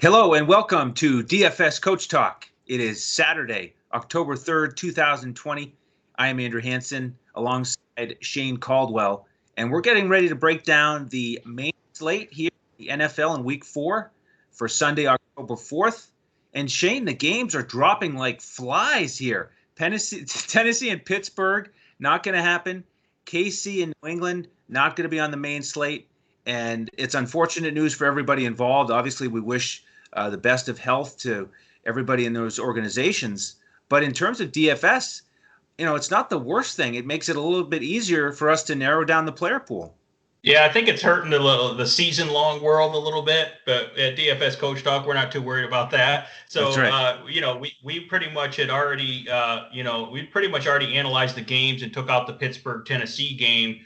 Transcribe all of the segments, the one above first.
Hello and welcome to DFS Coach Talk. It is Saturday, October 3rd, 2020. I am Andrew Hansen alongside Shane Caldwell, and we're getting ready to break down the main slate here in the NFL in Week 4 for Sunday, October 4th. And Shane, the games are dropping like flies here. Tennessee and Pittsburgh, not going to happen. KC and New England, not going to be on the main slate. And it's unfortunate news for everybody involved. Obviously, we wish the best of health to everybody in those organizations. But in terms of DFS, it's not the worst thing. It makes it a little bit easier for us to narrow down the player pool. Yeah, I think it's hurting the season-long world a little bit, but at DFS Coach Talk, we're not too worried about that. So, That's right. We pretty much had already, analyzed the games and took out the Pittsburgh-Tennessee game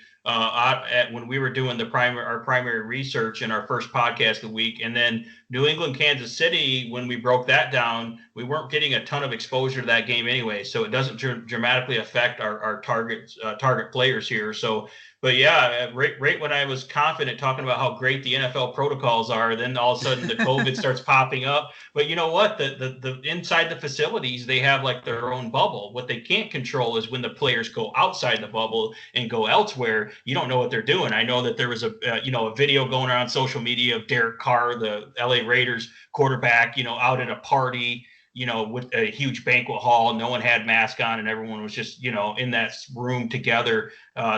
when we were doing our primary research in our first podcast of the week. And then New England, Kansas City, when we broke that down, we weren't getting a ton of exposure to that game anyway. So it doesn't dramatically affect our target players here. So, but yeah, right when I was confident talking about how great the NFL protocols are, then all of a sudden the COVID starts popping up. But you know what? The inside the facilities, they have like their own bubble. What they can't control is when the players go outside the bubble and go elsewhere. You don't know what they're doing. I know that there was a video going around social media of Derek Carr, the LA Raiders quarterback, out at a party, with a huge banquet hall. No one had mask on and everyone was just, in that room together.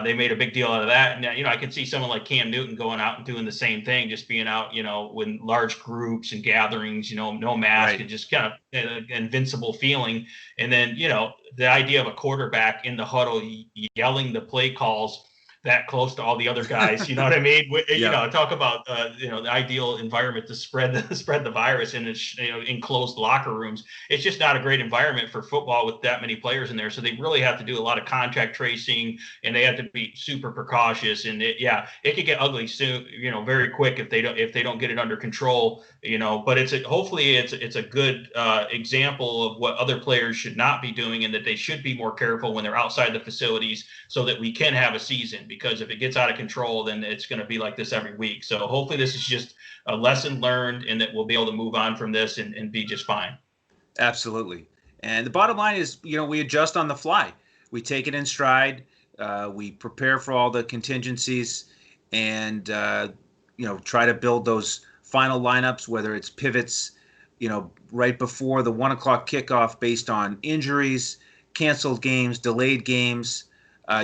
They made a big deal out of that. And, I could see someone like Cam Newton going out and doing the same thing, just being out, with large groups and gatherings, no mask, right, and just kind of an invincible feeling. And then, the idea of a quarterback in the huddle yelling the play calls that close to all the other guys, you know what I mean? Talk about the ideal environment to spread the virus in enclosed locker rooms. It's just not a great environment for football with that many players in there. So they really have to do a lot of contact tracing, and they have to be super precautious. And it could get ugly soon, very quick if they don't get it under control. But hopefully it's a good example of what other players should not be doing, and that they should be more careful when they're outside the facilities, so that we can have a season. Because if it gets out of control, then it's going to be like this every week. So hopefully this is just a lesson learned, and that we'll be able to move on from this and be just fine. Absolutely. And the bottom line is, we adjust on the fly. We take it in stride. We prepare for all the contingencies and, try to build those final lineups, whether it's pivots, right before the 1:00 kickoff based on injuries, canceled games, delayed games,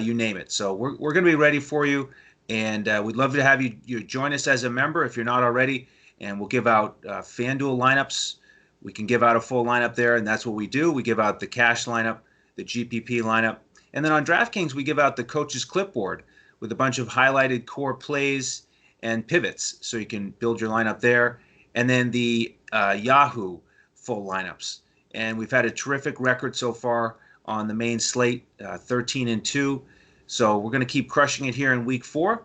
you name it. So we're going to be ready for you, and we'd love to have you join us as a member if you're not already, and we'll give out FanDuel lineups. We can give out a full lineup there, and that's what we do. We give out the cash lineup, the GPP lineup, and then on DraftKings, we give out the coach's clipboard with a bunch of highlighted core plays and pivots, so you can build your lineup there, and then the Yahoo full lineups. And we've had a terrific record so far on the main slate, 13-2. So we're going to keep crushing it here in Week 4.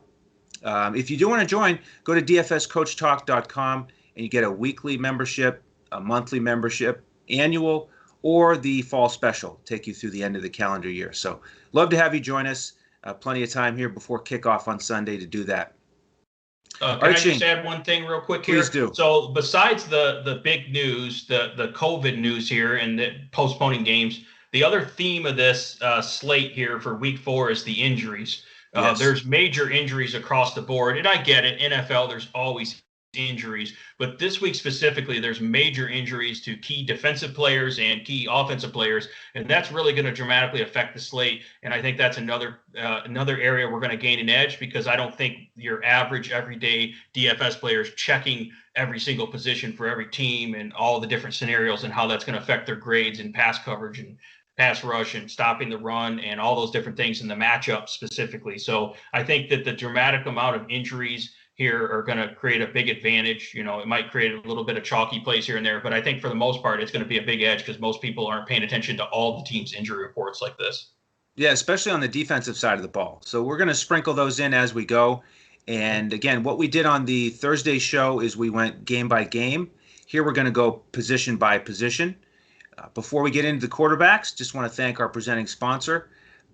If you do want to join, go to dfscoachtalk.com, and you get a weekly membership, a monthly membership, annual, or the fall special. Take you through the end of the calendar year. So love to have you join us. Plenty of time here before kickoff on Sunday to do that. Can I just add one thing real quick here? Please do. So besides the big news, the COVID news here and the postponing games, the other theme of this slate here for Week 4 is the injuries. Yes. There's major injuries across the board, and I get it. NFL, there's always injuries, but this week specifically, there's major injuries to key defensive players and key offensive players, and that's really going to dramatically affect the slate. And I think that's another area we're going to gain an edge, because I don't think your average everyday DFS players checking every single position for every team and all the different scenarios and how that's going to affect their grades and pass coverage and pass rush and stopping the run and all those different things in the matchup specifically. So I think that the dramatic amount of injuries here are going to create a big advantage. It might create a little bit of chalky plays here and there, but I think for the most part, it's going to be a big edge, because most people aren't paying attention to all the teams' injury reports like this. Yeah, especially on the defensive side of the ball. So we're going to sprinkle those in as we go. And again, what we did on the Thursday show is we went game by game. Here we're going to go position by position. Before we get into the quarterbacks, just want to thank our presenting sponsor,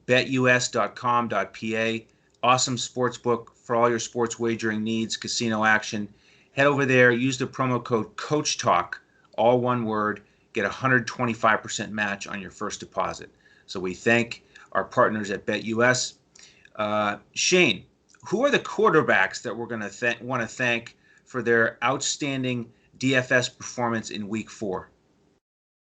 BetUS.com.pa. Awesome sports book for all your sports wagering needs, casino action, head over there, use the promo code Coach Talk, all one word, get a 125% match on your first deposit. So we thank our partners at BetUS. Shane, who are the quarterbacks that we're going to want to thank for their outstanding DFS performance in Week 4?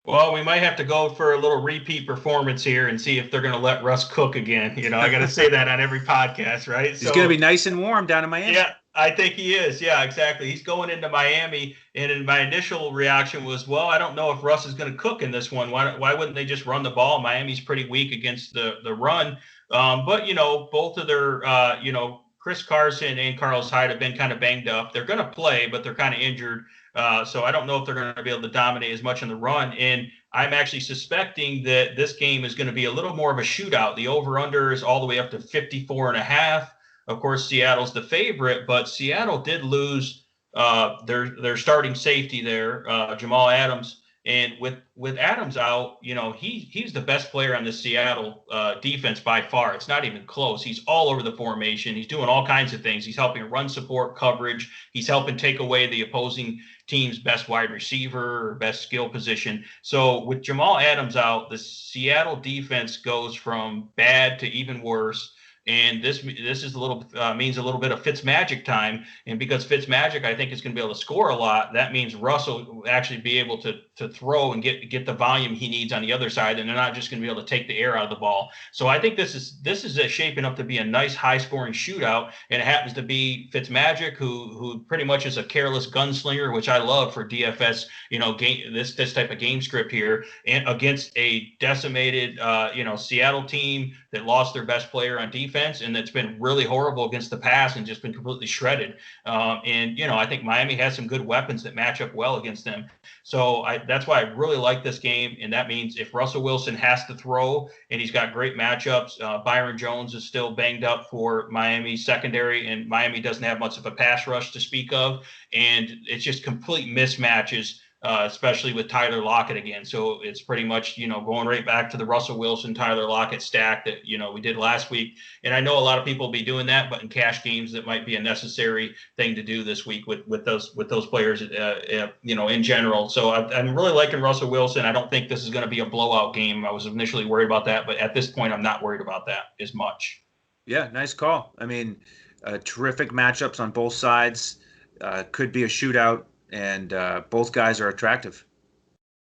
Well, we might have to go for a little repeat performance here and see if they're going to let Russ cook again. I got to say that on every podcast, right? He's going to be nice and warm down in Miami. Yeah, I think he is. Yeah, exactly. He's going into Miami, and my initial reaction was, well, I don't know if Russ is going to cook in this one. Why wouldn't they just run the ball? Miami's pretty weak against the run. But, both of their, Chris Carson and Carlos Hyde have been kind of banged up. They're going to play, but they're kind of injured. So I don't know if they're going to be able to dominate as much in the run. And I'm actually suspecting that this game is going to be a little more of a shootout. The over-under is all the way up to 54.5. Of course, Seattle's the favorite, but Seattle did lose their starting safety there, Jamal Adams. And with Adams out, he's the best player on the Seattle defense by far. It's not even close. He's all over the formation. He's doing all kinds of things. He's helping run support coverage. He's helping take away the opposing team's best wide receiver or best skill position. So with Jamal Adams out, the Seattle defense goes from bad to even worse. And this is a little means a little bit of Fitzmagic time. And because Fitzmagic, I think, is going to be able to score a lot, that means Russell will actually be able to throw and get the volume he needs on the other side. And they're not just going to be able to take the air out of the ball. So I think this is shaping up to be a nice high scoring shootout. And it happens to be Fitzmagic, who pretty much is a careless gunslinger, which I love for DFS, this type of game script here, and against a decimated, Seattle team that lost their best player on defense, and that's been really horrible against the pass and just been completely shredded. I think Miami has some good weapons that match up well against them. So that's why I really like this game. And that means if Russell Wilson has to throw and he's got great matchups, Byron Jones is still banged up for Miami's secondary, and Miami doesn't have much of a pass rush to speak of. And it's just complete mismatches. Especially with Tyler Lockett again. So it's pretty much, going right back to the Russell Wilson, Tyler Lockett stack that, we did last week. And I know a lot of people will be doing that, but in cash games, that might be a necessary thing to do this week with those players, in general. So I'm really liking Russell Wilson. I don't think this is going to be a blowout game. I was initially worried about that, but at this point, I'm not worried about that as much. Yeah, nice call. I mean, terrific matchups on both sides. Could be a shootout. And both guys are attractive.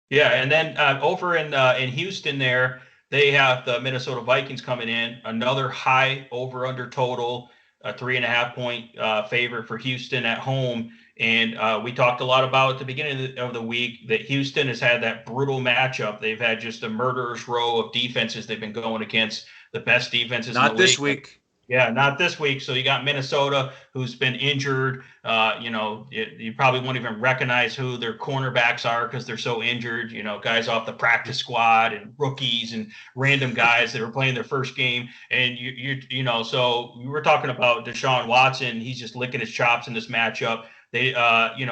Yeah, and then over in Houston there, they have the Minnesota Vikings coming in, another high over-under total, a 3.5 point favorite for Houston at home. And we talked a lot about at the beginning of the week that Houston has had that brutal matchup. They've had just a murderer's row of defenses they've been going against, the best defenses in the league. Not this week. Yeah, not this week. So you got Minnesota, who's been injured. You probably won't even recognize who their cornerbacks are because they're so injured. Guys off the practice squad and rookies and random guys that were playing their first game. And so we were talking about Deshawn Watson. He's just licking his chops in this matchup. They,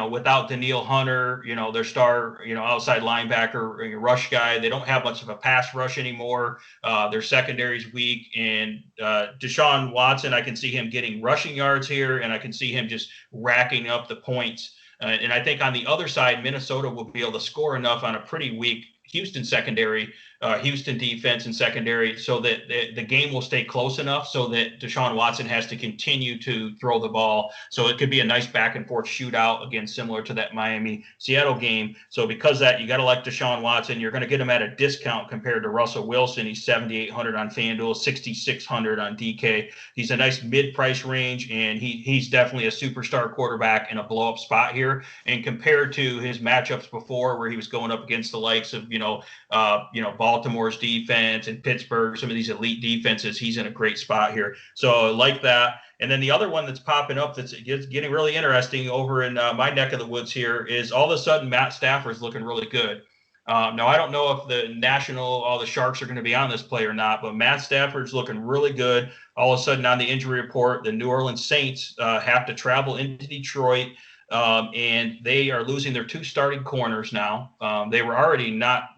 without Daniil Hunter, their star, outside linebacker, rush guy, they don't have much of a pass rush anymore. Their secondary's weak, and Deshawn Watson, I can see him getting rushing yards here, and I can see him just racking up the points. And I think on the other side, Minnesota will be able to score enough on a pretty weak Houston secondary, Houston defense and secondary, so that the game will stay close enough so that Deshaun Watson has to continue to throw the ball. So it could be a nice back and forth shootout, again, similar to that Miami-Seattle game. So because that, you got to like Deshaun Watson. You're going to get him at a discount compared to Russell Wilson. He's $7,800 on FanDuel, $6,600 on DK. He's a nice mid-price range, and he's definitely a superstar quarterback in a blow-up spot here. And compared to his matchups before, where he was going up against the likes of, Baltimore's defense and Pittsburgh, some of these elite defenses, he's in a great spot here. So I like that. And then the other one that's popping up that's getting really interesting over in my neck of the woods here is all of a sudden Matt Stafford's looking really good. Now, I don't know if all the Sharks are going to be on this play or not, but Matt Stafford's looking really good. All of a sudden on the injury report, the New Orleans Saints have to travel into Detroit. And they are losing their two starting corners now. They were already not,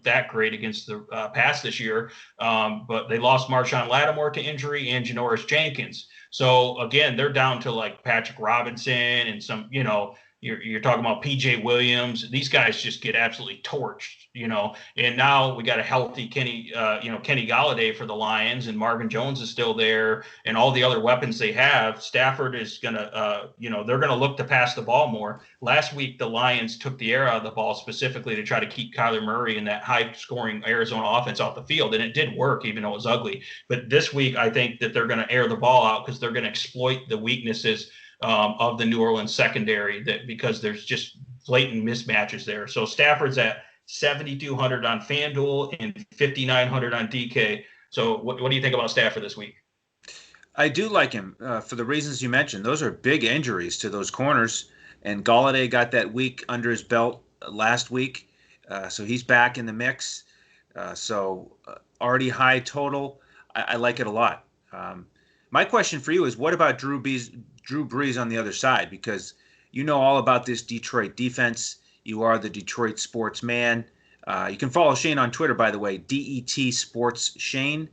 that great against the pass this year, but they lost Marshawn Lattimore to injury and Janoris Jenkins. So again, they're down to like Patrick Robinson and some, you're talking about PJ Williams. These guys just get absolutely torched, and now we got a healthy Kenny Gallaudet for the Lions, and Marvin Jones is still there, and all the other weapons they have. Stafford is going to, they're going to look to pass the ball more. Last week, the Lions took the air out of the ball specifically to try to keep Kyler Murray and that high-scoring Arizona offense off the field, and it did work, even though it was ugly. But this week, I think that they're going to air the ball out because they're going to exploit the weaknesses of the New Orleans secondary, because there's just blatant mismatches there. So Stafford's at 7,200 on FanDuel and 5,900 on DK. So what do you think about Stafford this week? I do like him for the reasons you mentioned. Those are big injuries to those corners, and Gallaudet got that week under his belt last week, so he's back in the mix. Already high total. I like it a lot. My question for you is, what about Drew Brees on the other side? Because you know all about this Detroit defense. You are the Detroit sports man. You can follow Shane on Twitter, by the way, DET Sports Shane.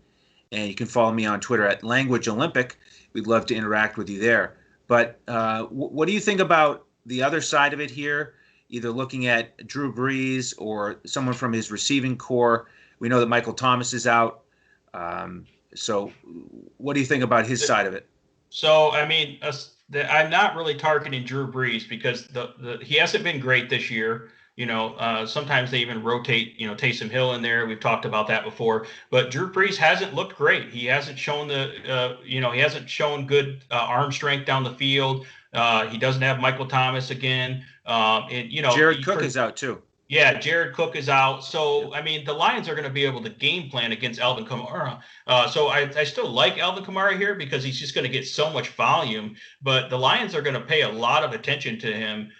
And you can follow me on Twitter at Language Olympic. We'd love to interact with you there. But what do you think about the other side of it here, either looking at Drew Brees or someone from his receiving core? We know that Michael Thomas is out. So what do you think about his side of it? So, I mean, I'm not really targeting Drew Brees because he hasn't been great this year. Sometimes they even rotate, Taysom Hill in there. We've talked about that before. But Drew Brees hasn't looked great. He hasn't shown he hasn't shown good arm strength down the field. He doesn't have Michael Thomas again. Jared Cook is out too. Yeah, Jared Cook is out. So, I mean, the Lions are going to be able to game plan against Alvin Kamara. So I still like Alvin Kamara here because he's just going to get so much volume. But the Lions are going to pay a lot of attention to him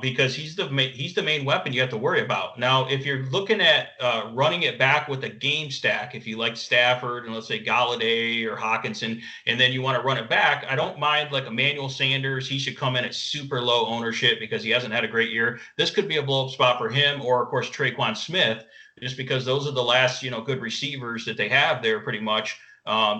because he's the main weapon you have to worry about. Now, if you're looking at running it back with a game stack, if you like Stafford and let's say Gallaudet or Hawkinson, and then you want to run it back, I don't mind like Emmanuel Sanders. He should come in at super low ownership because he hasn't had a great year. This could be a blow-up spot for him, or of course Traquan Smith, just because those are the last good receivers that they have there pretty much.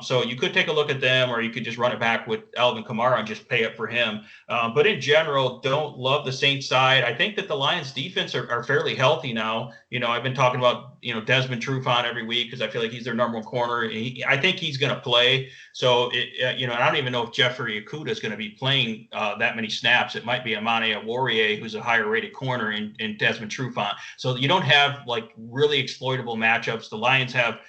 So you could take a look at them, or you could just run it back with Alvin Kamara and just pay up for him. But in general, don't love the Saints side. I think that the Lions defense are fairly healthy now. I've been talking about, Desmond Trufant every week because I feel like he's their number one corner. I think he's going to play. So, I don't even know if Jeffrey Okudah is going to be playing that many snaps. It might be Amani Warrior, who's a higher rated corner, in Desmond Trufant. So you don't have like really exploitable matchups. The Lions have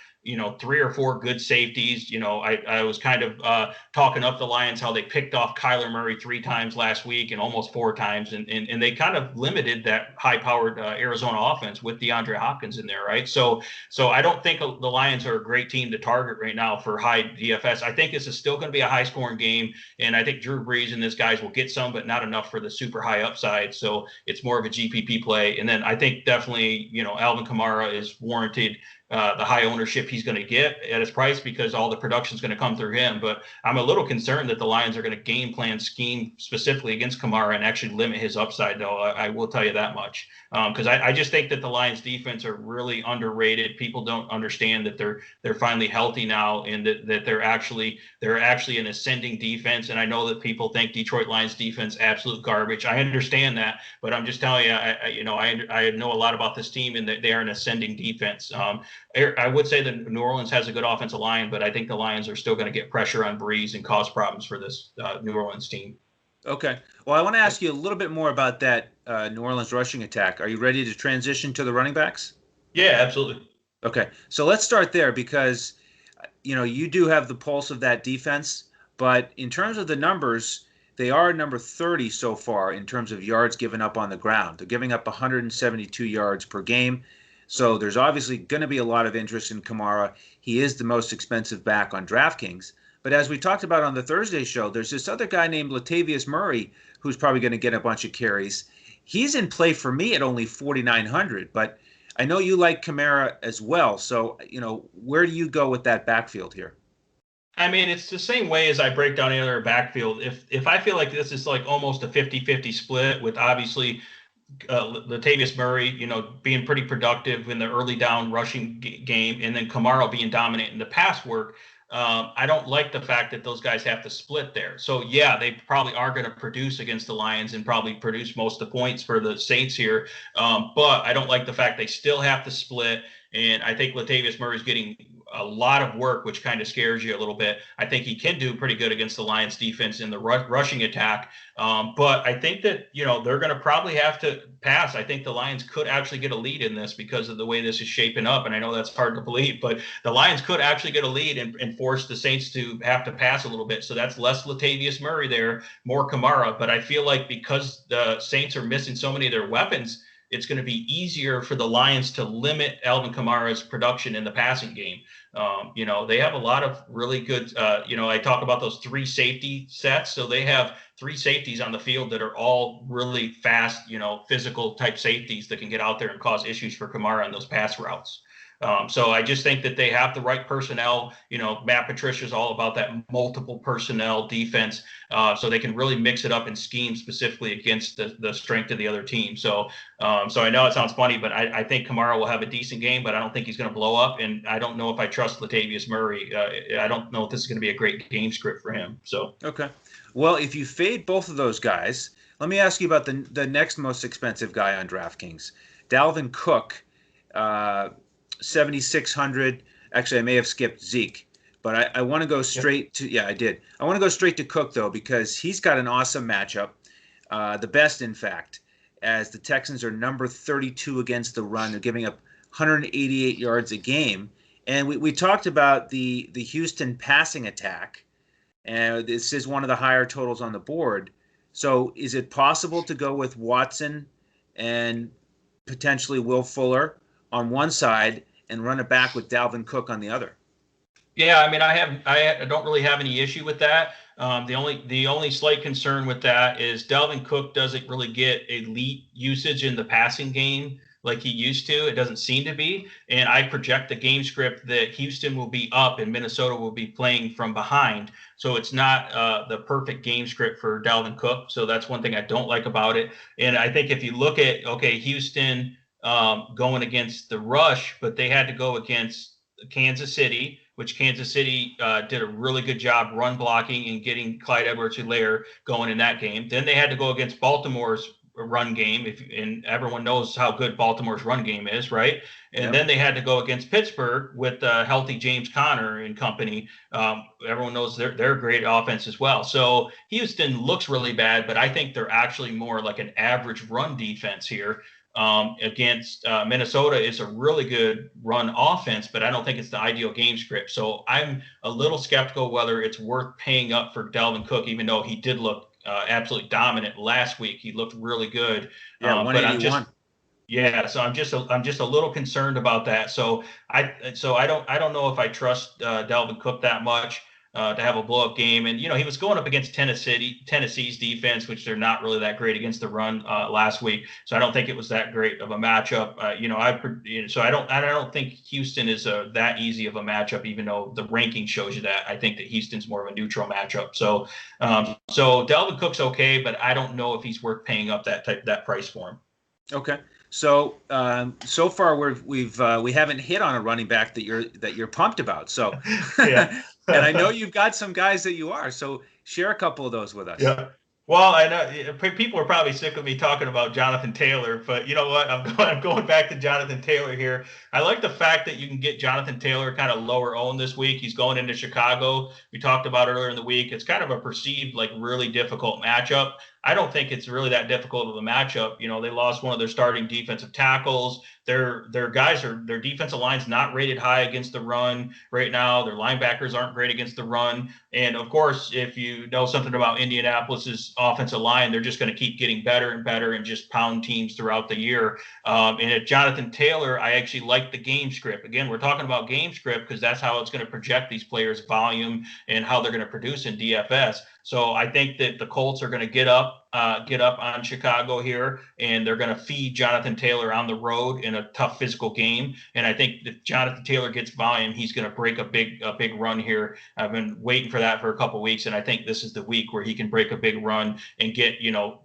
3 or 4 good safeties. I was kind of talking up the Lions, how they picked off Kyler Murray 3 times last week and almost 4 times. And they kind of limited that high powered Arizona offense with DeAndre Hopkins in there. Right. So I don't think the Lions are a great team to target right now for high DFS. I think this is still going to be a high scoring game. And I think Drew Brees and his guys will get some, but not enough for the super high upside. So it's more of a GPP play. And then I think definitely, Alvin Kamara is warranted the high ownership he's going to get at his price because all the production is going to come through him. But I'm a little concerned that the Lions are going to game plan scheme specifically against Kamara and actually limit his upside, though. I will tell you that much. Because I just think that the Lions defense are really underrated. People don't understand that they're finally healthy now, and that they're actually an ascending defense. And I know that people think Detroit Lions defense absolute garbage. I understand that, but I'm just telling you, I know a lot about this team, and that they are an ascending defense. I would say that New Orleans has a good offensive line, but I think the Lions are still going to get pressure on Brees and cause problems for this New Orleans team. Okay. Well, I want to ask you a little bit more about that New Orleans rushing attack. Are you ready to transition to the running backs? Yeah, absolutely. Okay. So let's start there because, you do have the pulse of that defense, but in terms of the numbers, they are number 30 so far in terms of yards given up on the ground. They're giving up 172 yards per game. So there's obviously going to be a lot of interest in Kamara. He is the most expensive back on DraftKings. But as we talked about on the Thursday show, there's this other guy named Latavius Murray who's probably going to get a bunch of carries. He's in play for me at only 4,900, but I know you like Kamara as well. So, where do you go with that backfield here? I mean, it's the same way as I break down the other backfield. If I feel like this is like almost a 50-50 split with obviously Latavius Murray, being pretty productive in the early down rushing game, and then Kamara being dominant in the pass work. I don't like the fact that those guys have to split there. So yeah, they probably are going to produce against the Lions and probably produce most of the points for the Saints here. But I don't like the fact they still have to split. And I think Latavius Murray is getting a lot of work, which kind of scares you a little bit. I think he can do pretty good against the Lions defense in the rushing attack. But I think that, they're going to probably have to pass. I think the Lions could actually get a lead in this because of the way this is shaping up. And I know that's hard to believe, but the Lions could actually get a lead and force the Saints to have to pass a little bit. So that's less Latavius Murray there, more Kamara. But I feel like because the Saints are missing so many of their weapons, it's going to be easier for the Lions to limit Alvin Kamara's production in the passing game. They have a lot of really good, I talk about those 3 safety sets. So they have 3 safeties on the field that are all really fast, physical type safeties that can get out there and cause issues for Kamara on those pass routes. So I just think that they have the right personnel. Matt Patricia's all about that multiple personnel defense. So they can really mix it up and scheme specifically against the strength of the other team. So I know it sounds funny, but I think Kamara will have a decent game, but I don't think he's going to blow up. And I don't know if I trust Latavius Murray. I don't know if this is going to be a great game script for him. So okay. Well, if you fade both of those guys, let me ask you about the next most expensive guy on DraftKings, Dalvin Cook. 7,600. Actually, I may have skipped Zeke, but I want to go straight to, I did. I want to go straight to Cook, though, because he's got an awesome matchup, the best, in fact, as the Texans are number 32 against the run. They're giving up 188 yards a game. And we talked about the Houston passing attack, and this is one of the higher totals on the board. So is it possible to go with Watson and potentially Will Fuller on one side and run it back with Dalvin Cook on the other? Yeah, I mean, I don't really have any issue with that. The only slight concern with that is Dalvin Cook doesn't really get elite usage in the passing game like he used to. It doesn't seem to be. And I project the game script that Houston will be up and Minnesota will be playing from behind. So it's not the perfect game script for Dalvin Cook. So that's one thing I don't like about it. And I think if you look at, Houston going against the rush, but they had to go against Kansas City, which Kansas City did a really good job run blocking and getting Clyde Edwards-Helaire going in that game. Then they had to go against Baltimore's run game, and everyone knows how good Baltimore's run game is, right? And then they had to go against Pittsburgh with healthy James Conner and company. Everyone knows they're a great offense as well. So Houston looks really bad, but I think they're actually more like an average run defense here. Against Minnesota is a really good run offense, but I don't think it's the ideal game script. So I'm a little skeptical whether it's worth paying up for Dalvin Cook, even though he did look absolutely dominant last week. He looked really good. Yeah, 181. So I'm just a little concerned about that. So I don't know if I trust Dalvin Cook that much to have a blow-up game. And, he was going up against Tennessee's defense, which they're not really that great against the run last week. So I don't think it was that great of a matchup. So I don't think Houston is that easy of a matchup, even though the ranking shows you that. I think that Houston's more of a neutral matchup. So Dalvin Cook's okay, but I don't know if he's worth paying up that price for him. Okay. So so far we haven't hit on a running back that you're pumped about. So yeah. And I know you've got some guys that you are. So share a couple of those with us. Yeah. Well, I know people are probably sick of me talking about Jonathan Taylor, but you know what? I'm going back to Jonathan Taylor here. I like the fact that you can get Jonathan Taylor kind of lower owned this week. He's going into Chicago. We talked about earlier in the week. It's kind of a perceived really difficult matchup. I don't think it's really that difficult of a matchup. They lost one of their starting defensive tackles. Their defensive line's not rated high against the run right now. Their linebackers aren't great against the run. And of course, if you know something about Indianapolis's offensive line, they're just going to keep getting better and better and just pound teams throughout the year. And at Jonathan Taylor, I actually like the game script. Again, we're talking about game script because that's how it's going to project these players' volume and how they're going to produce in DFS. So I think that the Colts are going to get up get up on Chicago here, and they're going to feed Jonathan Taylor on the road in a tough physical game. And I think if Jonathan Taylor gets volume, he's going to break a big run here. I've been waiting for that for a couple of weeks, and I think this is the week where he can break a big run and get,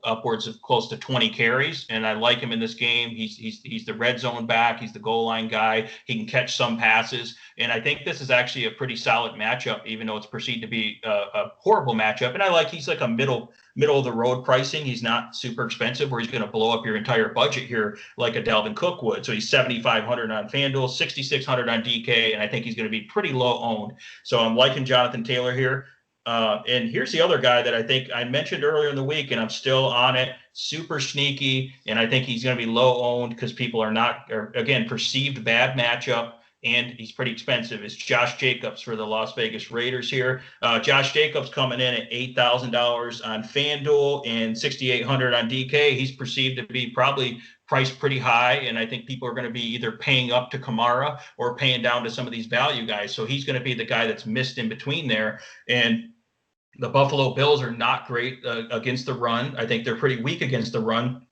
upwards of close to 20 carries. And I like him in this game. He's the red zone back. He's the goal line guy. He can catch some passes. And I think this is actually a pretty solid matchup, even though it's perceived to be a horrible matchup. And he's like a middle of the road pricing. He's not super expensive where he's going to blow up your entire budget here like a Dalvin Cook would. So he's 7,500 on FanDuel, 6,600 on DK, and I think he's going to be pretty low owned. So I'm liking Jonathan Taylor here. And here's the other guy that I think I mentioned earlier in the week, and I'm still on it. Super sneaky, and I think he's going to be low owned because people are again, perceived bad matchup. And he's pretty expensive. It's Josh Jacobs for the Las Vegas Raiders here. Josh Jacobs coming in at $8,000 on FanDuel and $6,800 on DK. He's perceived to be probably priced pretty high, and I think people are going to be either paying up to Kamara or paying down to some of these value guys. So he's going to be the guy that's missed in between there. And the Buffalo Bills are not great against the run. I think they're pretty weak against the run.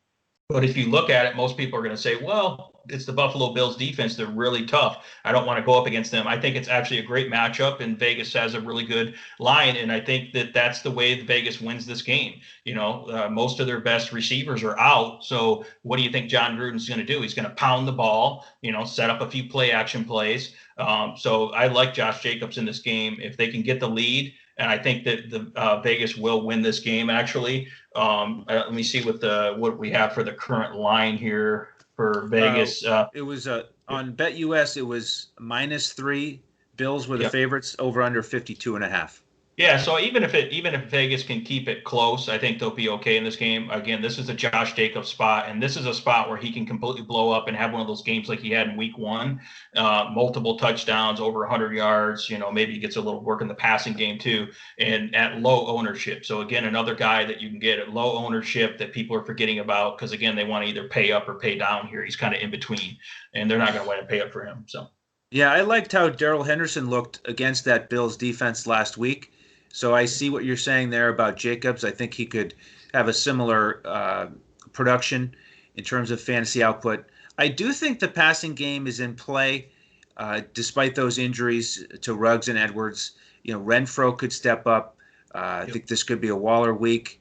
But if you look at it, most people are going to say, well, it's the Buffalo Bills defense. They're really tough. I don't want to go up against them. I think it's actually a great matchup, and Vegas has a really good line. And I think that's the way Vegas wins this game. Most of their best receivers are out. So what do you think John Gruden's going to do? He's going to pound the ball, set up a few play action plays. So I like Josh Jacobs in this game. If they can get the lead, and I think that the Vegas will win this game, actually. Let me see what we have for the current line here for Vegas. It was on BetUS. It was -3. Bills were the favorites. Over under 52.5. Yeah, so even if Vegas can keep it close, I think they'll be okay in this game. Again, this is a Josh Jacobs spot, and this is a spot where he can completely blow up and have one of those games like he had in week 1, multiple touchdowns, over 100 yards. Maybe he gets a little work in the passing game too, and at low ownership. So again, another guy that you can get at low ownership that people are forgetting about because again, they want to either pay up or pay down here. He's kind of in between, and they're not going to want to pay up for him. So yeah, I liked how Darrell Henderson looked against that Bills defense last week. So I see what you're saying there about Jacobs. I think he could have a similar production in terms of fantasy output. I do think the passing game is in play, despite those injuries to Ruggs and Edwards. Renfro could step up. I think this could be a Waller week.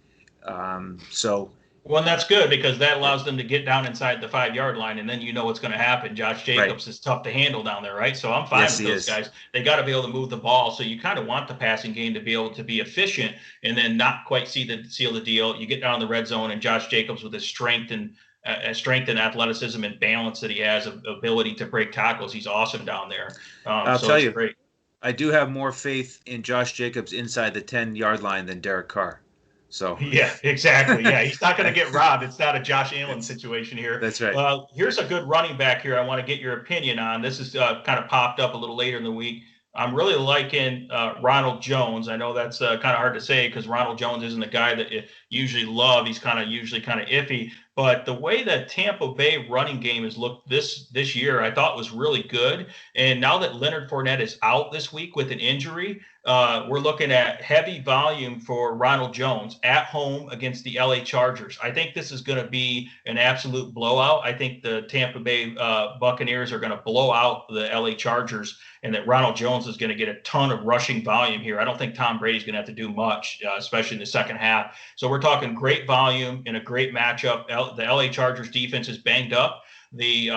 Well, and that's good because that allows them to get down inside the 5-yard line, and then what's going to happen. Josh Jacobs is tough to handle down there, right? So I'm fine with those guys. They got to be able to move the ball. So you kind of want the passing game to be able to be efficient and then not quite seal the deal. You get down the red zone, and Josh Jacobs with his strength and athleticism and balance that he has, ability to break tackles, he's awesome down there. I'll tell you, great. I do have more faith in Josh Jacobs inside the 10-yard line than Derek Carr. So yeah, exactly. Yeah, he's not going to get robbed. It's not a Josh Allen situation here. That's right. Here's a good running back here I want to get your opinion on. This is kind of popped up a little later in the week. I'm really liking Ronald Jones. I know that's kind of hard to say because Ronald Jones isn't the guy that you usually love. He's usually kind of iffy. But the way that Tampa Bay running game has looked this year, I thought was really good. And now that Leonard Fournette is out this week with an injury, we're looking at heavy volume for Ronald Jones at home against the LA Chargers. I think this is going to be an absolute blowout. I think the Tampa Bay Buccaneers are going to blow out the LA Chargers, and that Ronald Jones is going to get a ton of rushing volume here. I don't think Tom Brady's going to have to do much, especially in the second half. So we're talking great volume in a great matchup. The LA Chargers defense is banged up. They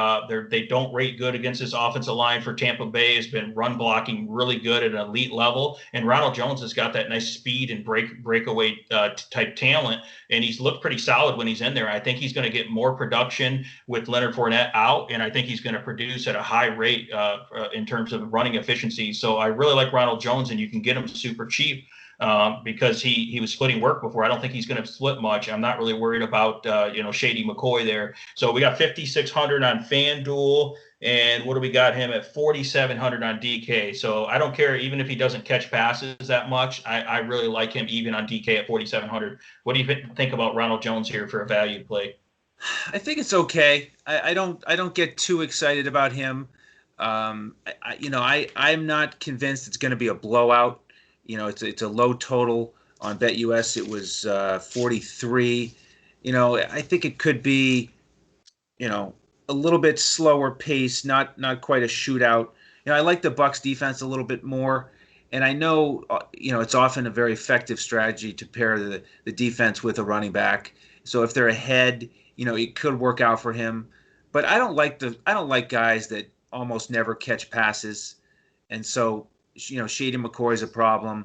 don't rate good against this offensive line for Tampa Bay. Has been run blocking really good at an elite level, and Ronald Jones has got that nice speed and breakaway type talent, and he's looked pretty solid when he's in there. I think he's going to get more production with Leonard Fournette out, and I think he's going to produce at a high rate in terms of running efficiency. So I really like Ronald Jones, and you can get him super cheap. Because he was splitting work before. I don't think he's going to split much. I'm not really worried about, Shady McCoy there. So we got 5,600 on FanDuel, and what do we got him at 4,700 on DK. So I don't care even if he doesn't catch passes that much. I really like him even on DK at 4,700. What do you think about Ronald Jones here for a value play? I think it's okay. I don't get too excited about him. I'm not convinced it's going to be a blowout. It's a low total. On BetUS, it was 43. I think it could be, a little bit slower pace, not quite a shootout. I like the Bucs defense a little bit more, and I know it's often a very effective strategy to pair the defense with a running back. So if they're ahead, it could work out for him. But I don't like guys that almost never catch passes, and so Shady McCoy is a problem.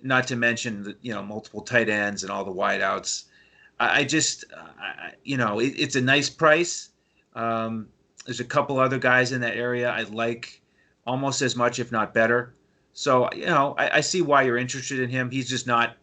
Not to mention the multiple tight ends and all the wideouts. It's a nice price. There's a couple other guys in that area I like almost as much, if not better. So, I see why you're interested in him. He's just not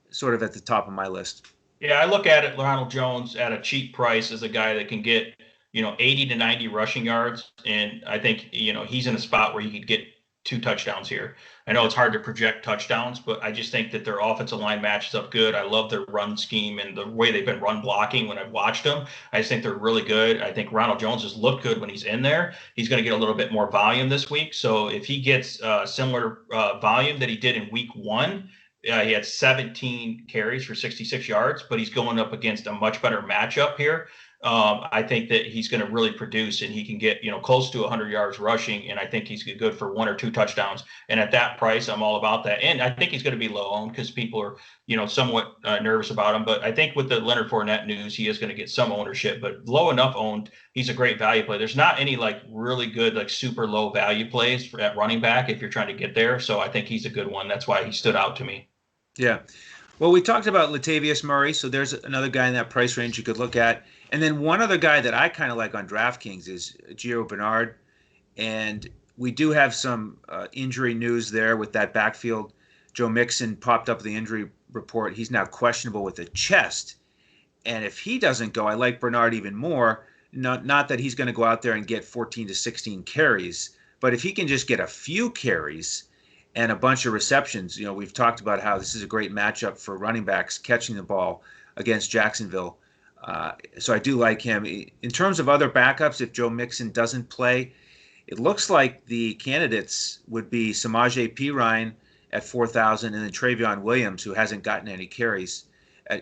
sort of at the top of my list. Yeah, I look at it, Ronald Jones at a cheap price as a guy that can get, 80 to 90 rushing yards. And I think, he's in a spot where he could get 2 touchdowns here. I know it's hard to project touchdowns, but I just think that their offensive line matches up good. I love their run scheme and the way they've been run blocking when I've watched them. I just think they're really good. I think Ronald Jones has looked good when he's in there. He's going to get a little bit more volume this week. So if he gets similar volume that he did in week 1, he had 17 carries for 66 yards, but he's going up against a much better matchup here. I think that he's going to really produce, and he can get, close to 100 yards rushing. And I think he's good for 1 or 2 touchdowns. And at that price, I'm all about that. And I think he's going to be low owned because people are, somewhat nervous about him. But I think with the Leonard Fournette news, he is going to get some ownership, but low enough owned. He's a great value play. There's not any really good, super low value plays at running back if you're trying to get there. So I think he's a good one. That's why he stood out to me. Yeah. Well, we talked about Latavius Murray, so there's another guy in that price range you could look at. And then one other guy that I kind of like on DraftKings is Gio Bernard. And we do have some injury news there with that backfield. Joe Mixon popped up the injury report. He's now questionable with a chest. And if he doesn't go, I like Bernard even more. Not that he's going to go out there and get 14 to 16 carries, but if he can just get a few carries and a bunch of receptions, we've talked about how this is a great matchup for running backs catching the ball against Jacksonville. So I do like him. In terms of other backups, if Joe Mixon doesn't play, it looks like the candidates would be Samaje Perine at 4,000 and then Travion Williams, who hasn't gotten any carries.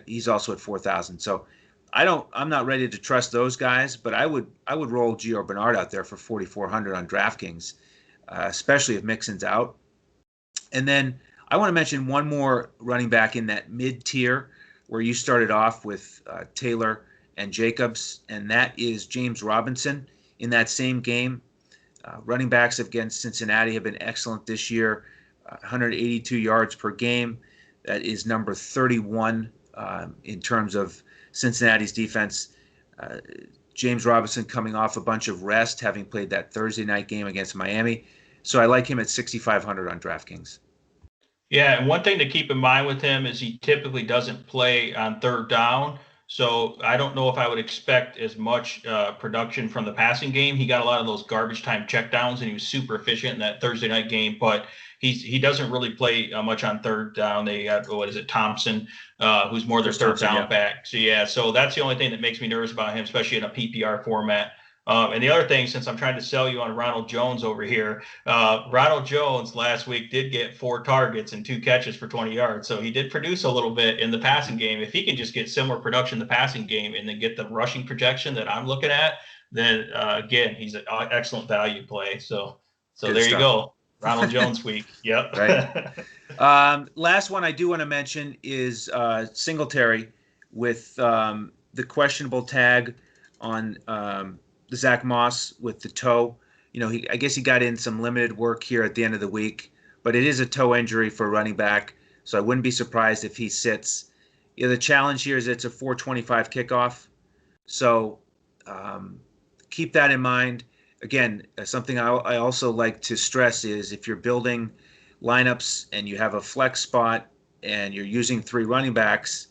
He's also at 4,000. So I'm not ready to trust those guys, but I would roll Gio Bernard out there for 4,400 on DraftKings, especially if Mixon's out. And then I want to mention one more running back in that mid-tier where you started off with Taylor and Jacobs, and that is James Robinson in that same game. Running backs against Cincinnati have been excellent this year, 182 yards per game. That is number 31 in terms of Cincinnati's defense. James Robinson coming off a bunch of rest, having played that Thursday night game against Miami. So I like him at 6,500 on DraftKings. Yeah, and one thing to keep in mind with him is he typically doesn't play on third down. So I don't know if I would expect as much production from the passing game. He got a lot of those garbage time checkdowns, and he was super efficient in that Thursday night game. But he doesn't really play much on third down. They got, Thompson, who's more their third down back. So that's the only thing that makes me nervous about him, especially in a PPR format. And the other thing, since I'm trying to sell you on Ronald Jones over here, Ronald Jones last week did get 4 targets and 2 catches for 20 yards. So he did produce a little bit in the passing game. If he can just get similar production in the passing game and then get the rushing projection that I'm looking at, then again, he's an excellent value play. So Good there stuff. You go. Ronald Jones week. Yep. Right. Last one I do want to mention is Singletary with the questionable tag on Zach Moss with the toe. I guess he got in some limited work here at the end of the week, but it is a toe injury for a running back, so I wouldn't be surprised if he sits. The challenge here is it's a 4:25 kickoff, so keep that in mind. Again, something I also like to stress is if you're building lineups and you have a flex spot and you're using 3 running backs,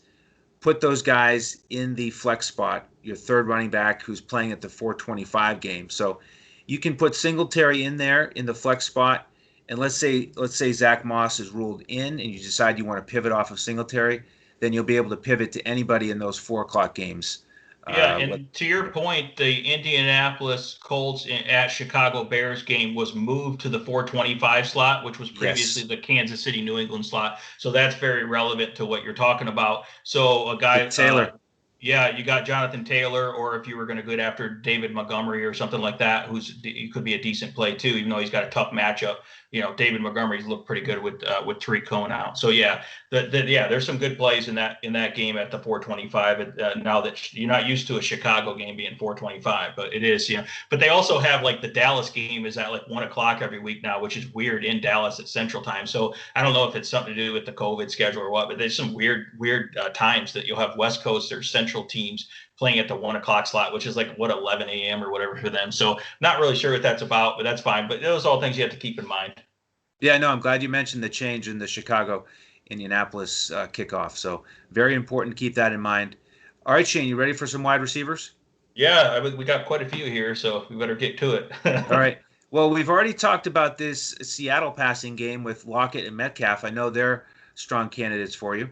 put those guys in the flex spot, your third running back who's playing at the 4:25 game. So you can put Singletary in there in the flex spot, and let's say Zach Moss is ruled in and you decide you want to pivot off of Singletary, then you'll be able to pivot to anybody in those 4 o'clock games Yeah, and to your point, the Indianapolis Colts at Chicago Bears game was moved to the 425 slot, which was previously Yes, the Kansas City New England slot. So that's very relevant to what you're talking about. So a guy, with Taylor. yeah, you got Jonathan Taylor, or if you were going to go after David Montgomery or something like that, he could be a decent play too, even though he's got a tough matchup. David Montgomery's looked pretty good with Tariq Cohen out. So yeah, there's some good plays in that game at the 425. Now that you're not used to a Chicago game being 425, but it is. But they also have like the Dallas game is at like 1:00 every week now, which is weird in Dallas at Central Time. So I don't know if it's something to do with the COVID schedule or what, but there's some weird times that you'll have West Coast or Central teams playing at the 1:00 slot, which is like 11 a.m. or whatever for them. So not really sure what that's about, but that's fine. But those are all things you have to keep in mind. Yeah, no, I'm glad you mentioned the change in the Chicago Indianapolis kickoff. So very important to keep that in mind. All right, Shane, you ready for some wide receivers? Yeah, we got quite a few here, so we better get to it. All right. Well, we've already talked about this Seattle passing game with Lockett and Metcalf. I know they're strong candidates for you.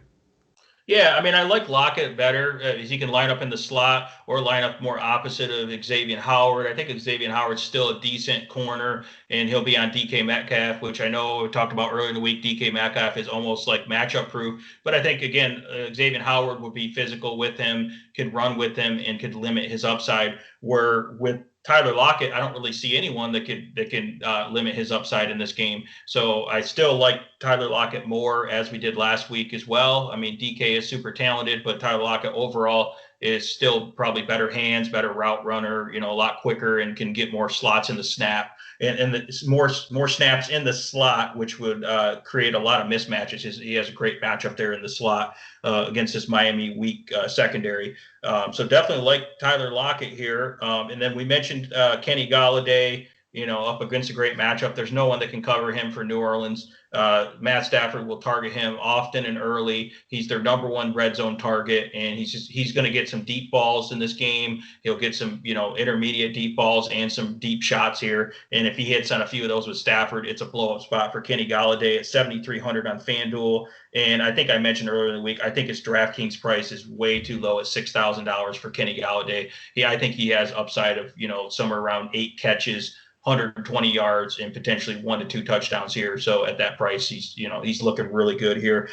Yeah, I mean, I like Lockett better as he can line up in the slot or line up more opposite of Xavier Howard. I think Xavier Howard's still a decent corner, and he'll be on DK Metcalf, which I know we talked about earlier in the week. DK Metcalf is almost like matchup proof, but I think again, Xavier Howard will be physical with him, could run with him, and could limit his upside. Where with Tyler Lockett, I don't really see anyone that can limit his upside in this game. So I still like Tyler Lockett more, as we did last week as well. I mean, DK is super talented, but Tyler Lockett overall is still probably better hands, better route runner, a lot quicker, and can get more slots in the snap and more snaps in the slot, which would create a lot of mismatches. He has a great matchup there in the slot against this Miami weak secondary. So definitely like Tyler Lockett here. And then we mentioned Kenny Gallaudet, up against a great matchup. There's no one that can cover him for New Orleans. Matt Stafford will target him often and early. He's their number one red zone target, and he's going to get some deep balls in this game. He'll get some, intermediate deep balls and some deep shots here. And if he hits on a few of those with Stafford, it's a blow up spot for Kenny Gallaudet at 7,300 on FanDuel. And I think I mentioned earlier in the week, I think his DraftKings price is way too low at $6,000 for Kenny Gallaudet. I think he has upside of, somewhere around 8 catches, 120 yards, and potentially 1 to 2 touchdowns here. So at that price, he's looking really good here.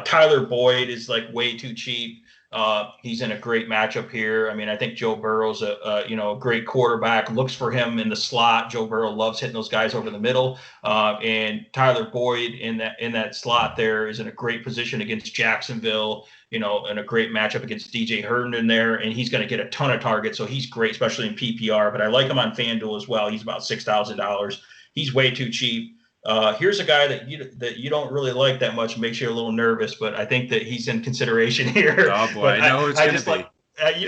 Tyler Boyd is like way too cheap. He's in a great matchup here. I mean, I think Joe Burrow's a great quarterback. Looks for him in the slot. Joe Burrow loves hitting those guys over the middle. And Tyler Boyd in that slot there is in a great position against Jacksonville. And a great matchup against DJ Herndon there, and he's going to get a ton of targets. So he's great, especially in PPR. But I like him on FanDuel as well. He's about $6,000. He's way too cheap. Here's a guy that you don't really like that much, makes you a little nervous, but I think that he's in consideration here. Oh boy, I know who it's going to be.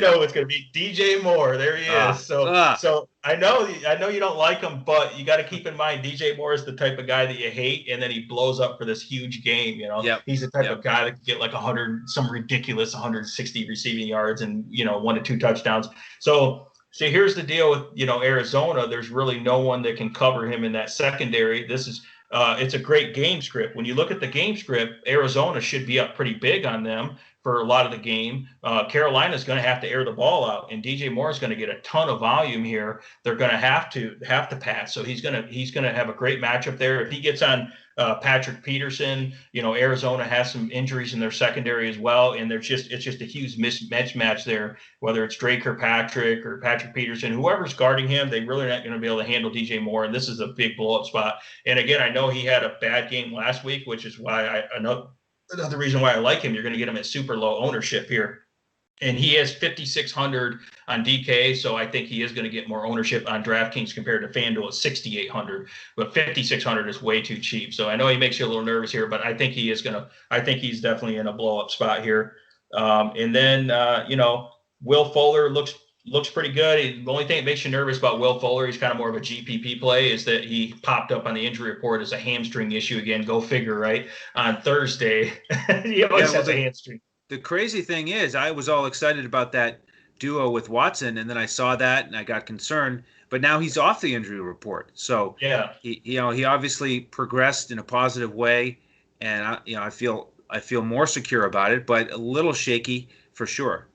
Know it's going to be DJ Moore. There he is. So I know you don't like him, but you got to keep in mind DJ Moore is the type of guy that you hate, and then he blows up for this huge game. He's the type of guy that can get like 100, some ridiculous 160 receiving yards and 1 to 2 touchdowns. So here's the deal with Arizona. There's really no one that can cover him in that secondary. It's a great game script. When you look at the game script, Arizona should be up pretty big on them for a lot of the game. Carolina's going to have to air the ball out, and DJ Moore is going to get a ton of volume here. They're going to have to pass, so he's going to have a great matchup there. If he gets on Patrick Peterson, Arizona has some injuries in their secondary as well, and it's just a huge mismatch there. Whether it's Drake or Patrick Peterson, whoever's guarding him, they really not going to be able to handle DJ Moore, and this is a big blow up spot. And again, I know he had a bad game last week, which is why I know. Another reason why I like him, you're going to get him at super low ownership here. And he has 5,600 on DK, so I think he is going to get more ownership on DraftKings compared to FanDuel at 6,800. But 5,600 is way too cheap. So I know he makes you a little nervous here, but I think he's definitely in a blow-up spot here. And then, Will Fuller looks pretty good. The only thing that makes you nervous about Will Fuller, he's kind of more of a GPP play, is that he popped up on the injury report as a hamstring issue again. Go figure, right? On Thursday, he always has a hamstring. The crazy thing is, I was all excited about that duo with Watson, and then I saw that and I got concerned. But now he's off the injury report, so yeah, he obviously progressed in a positive way, and I feel more secure about it, but a little shaky for sure.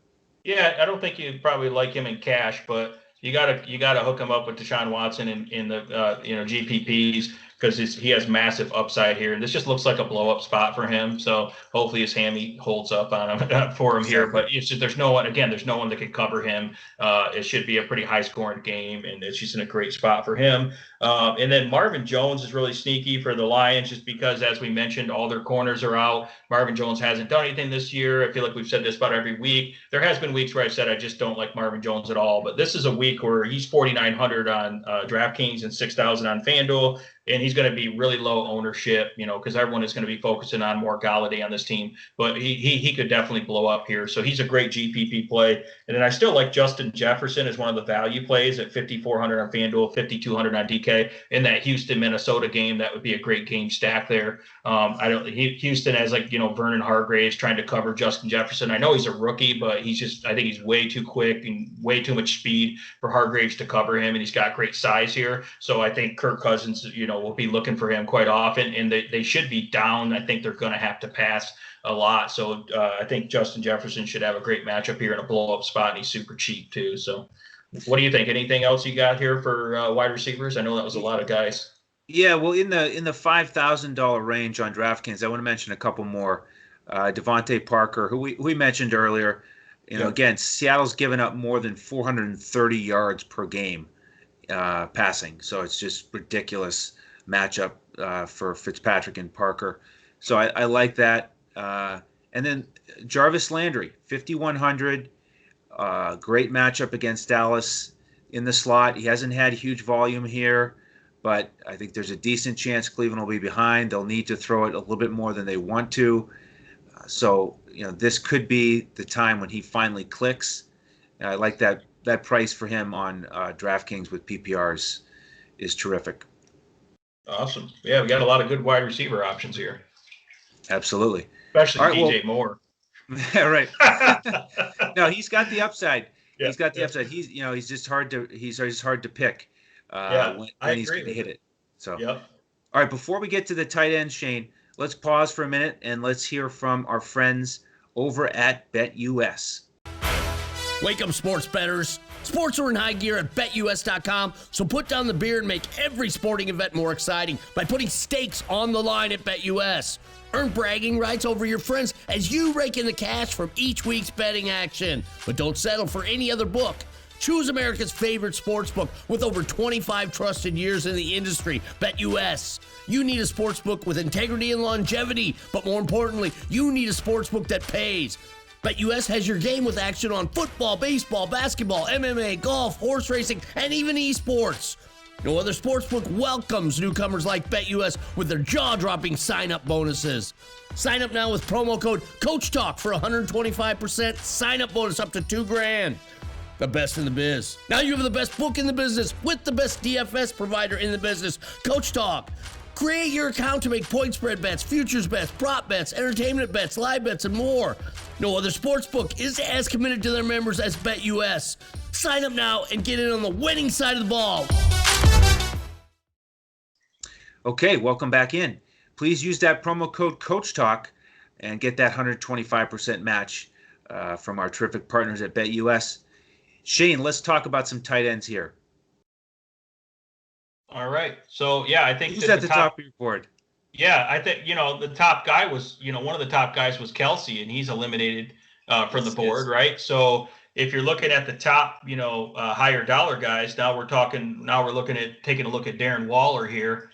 Yeah, I don't think you probably like him in cash, but you gotta hook him up with Deshawn Watson in the GPPs because he has massive upside here, and this just looks like a blow up spot for him. So hopefully his hammy holds up on him for him here. Exactly. But it's just there's no one there's no one that can cover him. It should be a pretty high scoring game, and it's just in a great spot for him. And then Marvin Jones is really sneaky for the Lions, just because, as we mentioned, all their corners are out. Marvin Jones hasn't done anything this year. I feel like we've said this about every week. There has been weeks where I've said I just don't like Marvin Jones at all, but this is a week where he's 4,900 on DraftKings and 6,000 on FanDuel, and he's going to be really low ownership, because everyone is going to be focusing on more Gallaudet on this team. But he could definitely blow up here, so he's a great GPP play. And then I still like Justin Jefferson as one of the value plays at 5,400 on FanDuel, 5,200 on DK. In that Houston Minnesota game, that would be a great game stack there. Houston has Vernon Hargraves trying to cover Justin Jefferson. I know he's a rookie, but I think he's way too quick and way too much speed for Hargraves to cover him, and he's got great size here. So I think Kirk Cousins, will be looking for him quite often, and they should be down. I think they're going to have to pass a lot. So I think Justin Jefferson should have a great matchup here in a blow-up spot, and he's super cheap too. So what do you think? Anything else you got here for wide receivers? I know that was a lot of guys. Yeah, well, in the $5,000 range on DraftKings, I want to mention a couple more. Devontae Parker, who we mentioned earlier. Again, Seattle's given up more than 430 yards per game passing, so it's just ridiculous matchup for Fitzpatrick and Parker. So I like that. And then Jarvis Landry, 5,100. Great matchup against Dallas in the slot. He hasn't had huge volume here, but I think there's a decent chance Cleveland will be behind. They'll need to throw it a little bit more than they want to. So, this could be the time when he finally clicks. I like that price for him on DraftKings with PPRs is terrific. Awesome. Yeah, we got a lot of good wide receiver options here. Absolutely. Especially DJ Moore. Yeah, right. No, he's got the upside. Yeah, he's got the upside. He's just hard to pick when he's going to hit it. So, yep. All right, before we get to the tight end, Shane, let's pause for a minute and let's hear from our friends over at BetUS. Wake up, sports bettors. Sports are in high gear at BetUS.com, so put down the beer and make every sporting event more exciting by putting stakes on the line at BetUS. Earn bragging rights over your friends as you rake in the cash from each week's betting action. But don't settle for any other book. Choose America's favorite sports book with over 25 trusted years in the industry, BetUS. You need a sports book with integrity and longevity, but more importantly, you need a sports book that pays. BetUS has your game with action on football, baseball, basketball, MMA, golf, horse racing, and even esports. No other sportsbook welcomes newcomers like BetUS with their jaw-dropping sign-up bonuses. Sign up now with promo code CoachTalk for 125% sign-up bonus up to $2,000. The best in the biz. Now you have the best book in the business with the best DFS provider in the business, Coach Talk. Create your account to make point spread bets, futures bets, prop bets, entertainment bets, live bets, and more. No other sportsbook is as committed to their members as BetUS. Sign up now and get in on the winning side of the ball. Okay, welcome back in. Please use that promo code CoachTalk and get that 125% match from our terrific partners at BetUS. Shane, let's talk about some tight ends here. All right. So, yeah, I think who's at the top of your board? Yeah, I think, the top guy was, one of the top guys was Kelsey, and he's eliminated from the board, right? So if you're looking at the top, higher dollar guys, now we're looking at taking a look at Darren Waller here.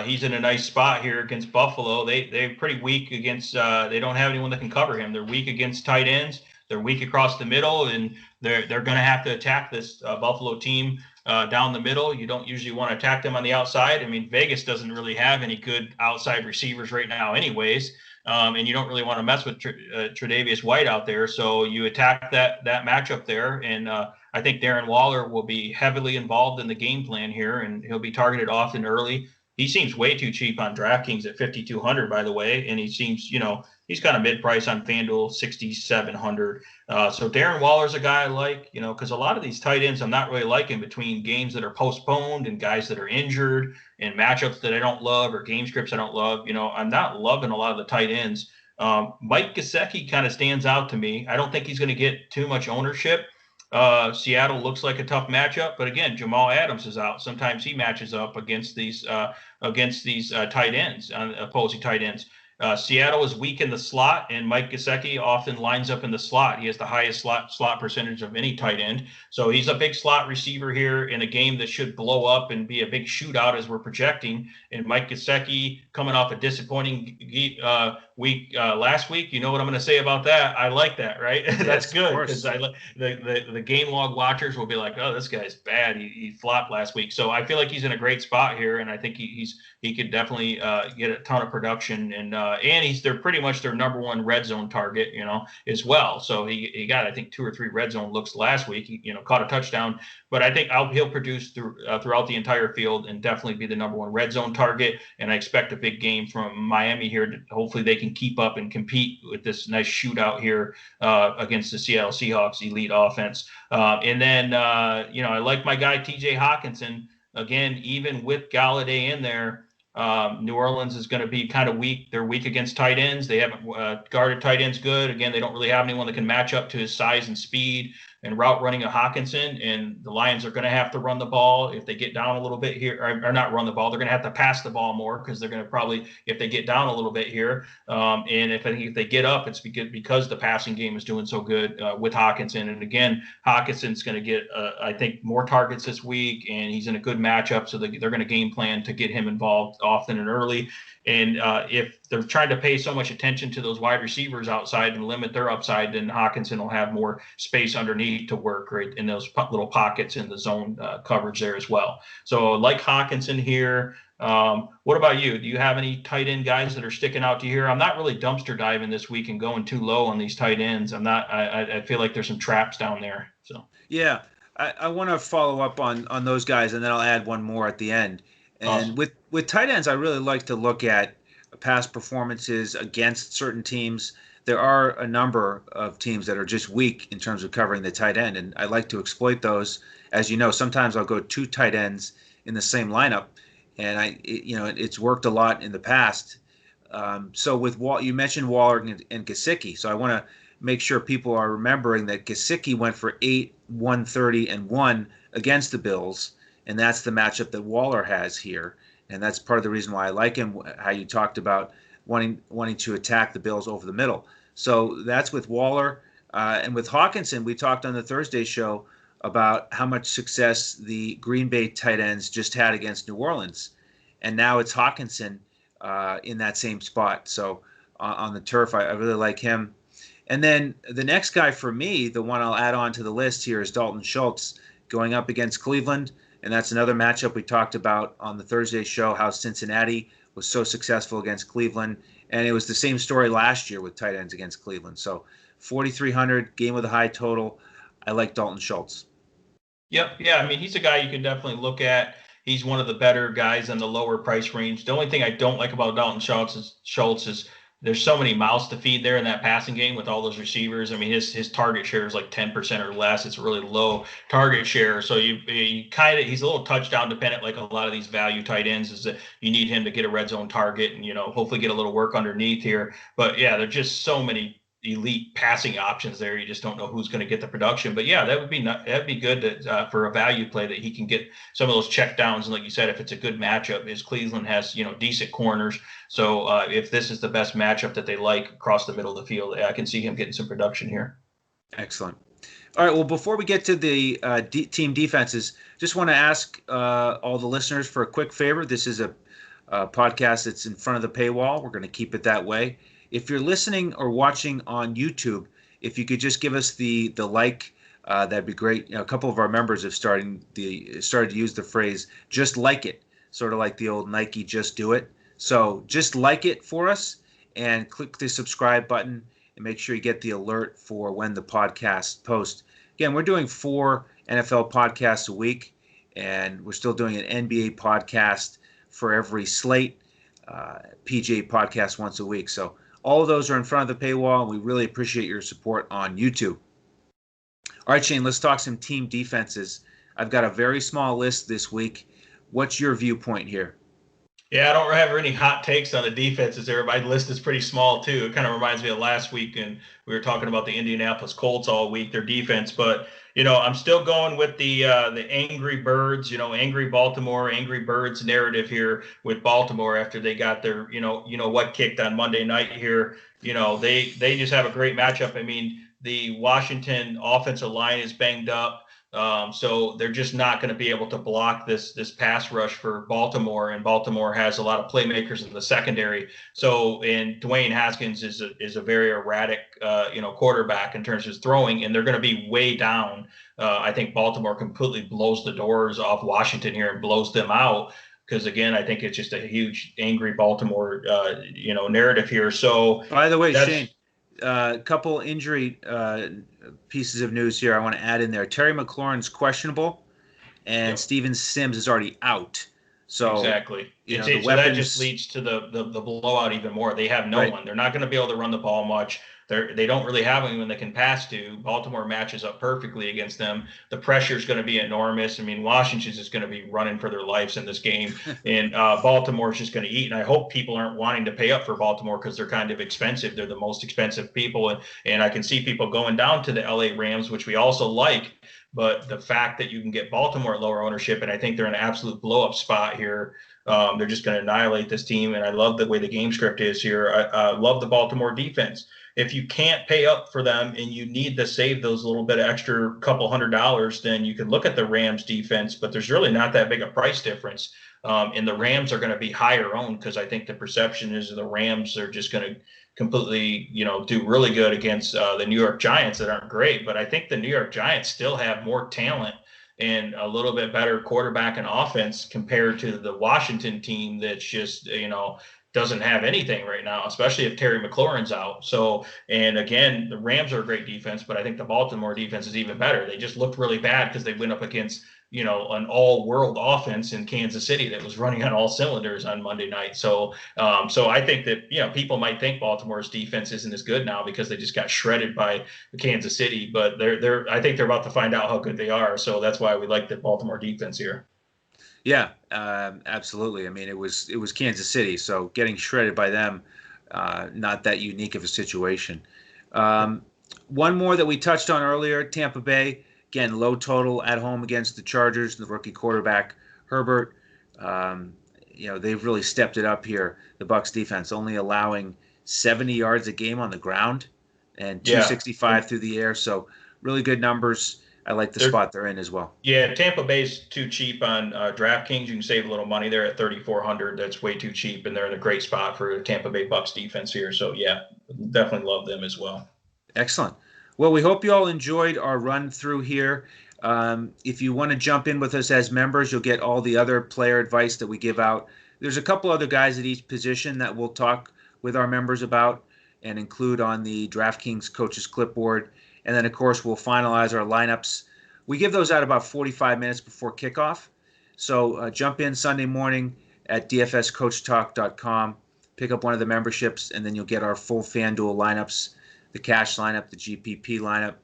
He's in a nice spot here against Buffalo. They're pretty weak against, they don't have anyone that can cover him. They're weak against tight ends. They're weak across the middle, and they're going to have to attack this Buffalo team down the middle. You don't usually want to attack them on the outside. I mean, Vegas doesn't really have any good outside receivers right now anyways, and you don't really want to mess with Tre'Davious White out there. So you attack that matchup there, and I think Darren Waller will be heavily involved in the game plan here, and he'll be targeted often early. He seems way too cheap on DraftKings at 5,200, by the way, and he seems, he's kind of mid-price on FanDuel, 6,700. So Darren Waller's a guy I like, because a lot of these tight ends I'm not really liking between games that are postponed and guys that are injured and matchups that I don't love or game scripts I don't love. I'm not loving a lot of the tight ends Mike Gesicki kind of stands out to me. I don't think he's going to get too much ownership. Seattle looks like a tough matchup, but again, Jamal Adams is out. Sometimes he matches up against these tight ends, opposing tight ends. Seattle is weak in the slot, and Mike Gesicki often lines up in the slot. He has the highest slot percentage of any tight end. So he's a big slot receiver here in a game that should blow up and be a big shootout as we're projecting. And Mike Gesicki coming off a disappointing week last week. You know what I'm going to say about that? I like that, right? Yes, that's good, because the game log watchers will be like, oh, this guy's bad. He flopped last week. So I feel like he's in a great spot here, and I think he could definitely get a ton of production, and they're pretty much their number one red zone target, as well. So he got, I think, 2 or 3 red zone looks last week. He, caught a touchdown, but I think he'll produce throughout the entire field and definitely be the number one red zone target. And I expect a big game from Miami here. Hopefully they can keep up and compete with this nice shootout here against the Seattle Seahawks elite offense. And then I like my guy TJ Hawkinson. Again, even with Gallaudet in there, New Orleans is going to be kind of weak. They're weak against tight ends. They haven't guarded tight ends good. Again, they don't really have anyone that can match up to his size and speed and route running a Hawkinson. And the Lions are going to have to run the ball if they get down a little bit here, or not run the ball. They're going to have to pass the ball more, because they're going to probably, if they get down a little bit here, and if they get up, it's because the passing game is doing so good with Hawkinson. And again, Hawkinson's going to get, I think, more targets this week, and he's in a good matchup. So they're going to game plan to get him involved often and early. And if they're trying to pay so much attention to those wide receivers outside and limit their upside, then Hawkinson will have more space underneath to work right in those little pockets in the zone coverage there as well. So like Hawkinson here. What about you? Do you have any tight end guys that are sticking out to you here? I'm not really dumpster diving this week and going too low on these tight ends. I feel like there's some traps down there. So yeah, I want to follow up on those guys, and then I'll add one more at the end. And awesome. With tight ends, I really like to look at past performances against certain teams. There are a number of teams that are just weak in terms of covering the tight end, and I like to exploit those. As you know, sometimes I'll go 2 tight ends in the same lineup, and it's worked a lot in the past. So with you mentioned Waller and Gesicki, so I want to make sure people are remembering that Gesicki went for 8, 130, and 1 against the Bills. And that's the matchup that Waller has here. And that's part of the reason why I like him, how you talked about wanting to attack the Bills over the middle. So that's with Waller. And with Hawkinson, we talked on the Thursday show about how much success the Green Bay tight ends just had against New Orleans. And now it's Hawkinson in that same spot. So on the turf, I really like him. And then the next guy for me, the one I'll add on to the list here, is Dalton Schultz going up against Cleveland. And that's another matchup we talked about on the Thursday show, how Cincinnati was so successful against Cleveland. And it was the same story last year with tight ends against Cleveland. So 4,300, game with a high total. I like Dalton Schultz. Yep. Yeah, I mean, he's a guy you can definitely look at. He's one of the better guys in the lower price range. The only thing I don't like about Dalton Schultz is there's so many mouths to feed there in that passing game with all those receivers. I mean, his target share is like 10% or less. It's really low target share. So he's a little touchdown dependent, like a lot of these value tight ends, is that you need him to get a red zone target and, hopefully get a little work underneath here. But yeah, there's just so many elite passing options there. You just don't know who's going to get the production. But yeah, that'd be good for a value play, that he can get some of those check downs. And like you said, if it's a good matchup, as Cleveland has, decent corners. So if this is the best matchup that they like across the middle of the field, I can see him getting some production here. Excellent. All right. Well, before we get to the team defenses, just want to ask all the listeners for a quick favor. This is a podcast that's in front of the paywall. We're going to keep it that way. If you're listening or watching on YouTube, if you could just give us the like, that'd be great. A couple of our members have started to use the phrase "just like it," sort of like the old Nike "just do it." So just like it for us, and click the subscribe button, and make sure you get the alert for when the podcast posts. Again, we're doing 4 NFL podcasts a week, and we're still doing an NBA podcast for every slate, PGA podcast once a week. So all of those are in front of the paywall, and we really appreciate your support on YouTube. All right, Shane, let's talk some team defenses. I've got a very small list this week. What's your viewpoint here? Yeah, I don't have any hot takes on the defenses there. My list is pretty small too. It kind of reminds me of last week, and we were talking about the Indianapolis Colts all week, their defense. But I'm still going with the angry birds, angry Baltimore, angry birds narrative here with Baltimore after they got their what kicked on Monday night here. They just have a great matchup. I mean, the Washington offensive line is banged up. So they're just not going to be able to block this pass rush for Baltimore, and Baltimore has a lot of playmakers in the secondary. So, and Dwayne Haskins is a very erratic, quarterback in terms of his throwing, and they're going to be way down. I think Baltimore completely blows the doors off Washington here and blows them out. Because again, I think it's just a huge angry Baltimore, narrative here. So, by the way, Shane, a couple injury pieces of news here I want to add in there. Terry McLaurin's questionable, and Steven Sims is already out. So exactly, the so weapons, that just leads to the blowout even more. They have no one. They're not going to be able to run the ball much. They don't really have anyone they can pass to. Baltimore matches up perfectly against them. The pressure is going to be enormous. I mean, Washington's just going to be running for their lives in this game, and Baltimore's just going to eat. And I hope people aren't wanting to pay up for Baltimore because they're kind of expensive. They're the most expensive people, and I can see people going down to the LA Rams, which we also like. But the fact that you can get Baltimore at lower ownership, and I think they're in an absolute blow-up spot here. They're just going to annihilate this team, and I love the way the game script is here. I love the Baltimore defense. If you can't pay up for them and you need to save those little bit of extra couple $100, then you can look at the Rams defense, but there's really not that big a price difference. And the Rams are going to be higher owned because I think the perception is the Rams are just going to completely, do really good against the New York Giants that aren't great. But I think the New York Giants still have more talent and a little bit better quarterback and offense compared to the Washington team that's just, doesn't have anything right now, especially if Terry McLaurin's out. So, and again, the Rams are a great defense, but I think the Baltimore defense is even better. They just looked really bad because they went up against, an all-world offense in Kansas City that was running on all cylinders on Monday night. So, I think that, people might think Baltimore's defense isn't as good now because they just got shredded by Kansas City, but I think they're about to find out how good they are. So that's why we like the Baltimore defense here. Yeah, absolutely. I mean, it was Kansas City, so getting shredded by them, not that unique of a situation. One more that we touched on earlier, Tampa Bay, again, low total at home against the Chargers, the rookie quarterback, Herbert. They've really stepped it up here, the Bucs defense, only allowing 70 yards a game on the ground and 265 through the air, so really good numbers. I like the spot they're in as well. Yeah, Tampa Bay's too cheap on DraftKings. You can save a little money there at 3,400. That's way too cheap, and they're in a great spot for the Tampa Bay Bucs defense here. So, yeah, definitely love them as well. Excellent. Well, we hope you all enjoyed our run through here. If you want to jump in with us as members, you'll get all the other player advice that we give out. There's a couple other guys at each position that we'll talk with our members about and include on the DraftKings Coaches Clipboard. And then, of course, we'll finalize our lineups. We give those out about 45 minutes before kickoff. So jump in Sunday morning at dfscoachtalk.com, pick up one of the memberships, and then you'll get our full FanDuel lineups, the cash lineup, the GPP lineup,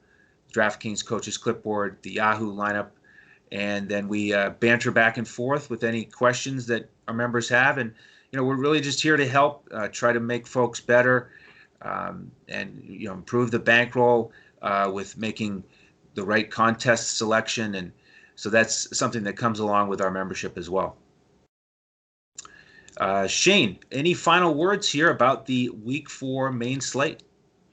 DraftKings Coaches Clipboard, the Yahoo lineup. And then we banter back and forth with any questions that our members have. And, we're really just here to help, try to make folks better and, improve the bankroll with making the right contest selection. And so that's something that comes along with our membership as well. Shane, any final words here about the Week 4 main slate?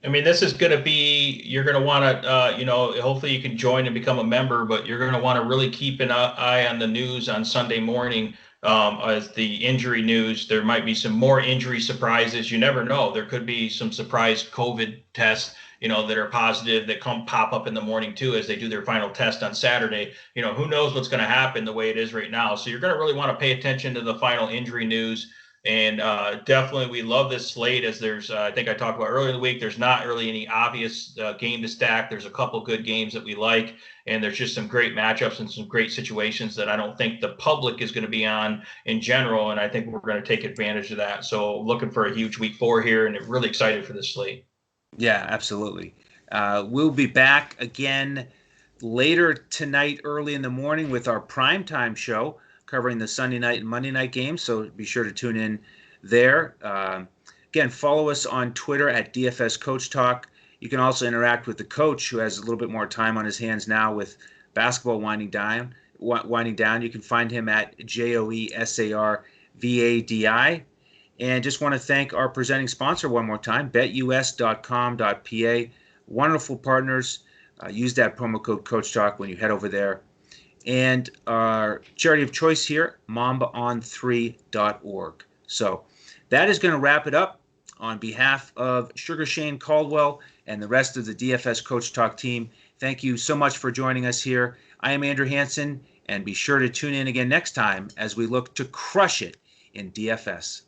I mean, this is going to be, you're going to want to, hopefully you can join and become a member, but you're going to want to really keep an eye on the news on Sunday morning as the injury news. There might be some more injury surprises. You never know. There could be some surprise COVID tests, that are positive that pop up in the morning too, as they do their final test on Saturday. Who knows what's going to happen the way it is right now. So you're going to really want to pay attention to the final injury news. And definitely we love this slate as there's, I think I talked about earlier in the week, there's not really any obvious game to stack. There's a couple good games that we like, and there's just some great matchups and some great situations that I don't think the public is going to be on in general. And I think we're going to take advantage of that. So looking for a huge Week 4 here, and really excited for this slate. Yeah, absolutely. We'll be back again later tonight, early in the morning, with our primetime show covering the Sunday night and Monday night games, so be sure to tune in there. Again, follow us on Twitter at DFS Coach Talk. You can also interact with the coach, who has a little bit more time on his hands now with basketball winding down. You can find him at JOESARVADI. And just want to thank our presenting sponsor one more time, BetUS.com.pa. Wonderful partners. Use that promo code Coach Talk when you head over there. And our charity of choice here, MambaOn3.org. So that is going to wrap it up. On behalf of Sugar Shane Caldwell and the rest of the DFS Coach Talk team, thank you so much for joining us here. I am Andrew Hansen, and be sure to tune in again next time as we look to crush it in DFS.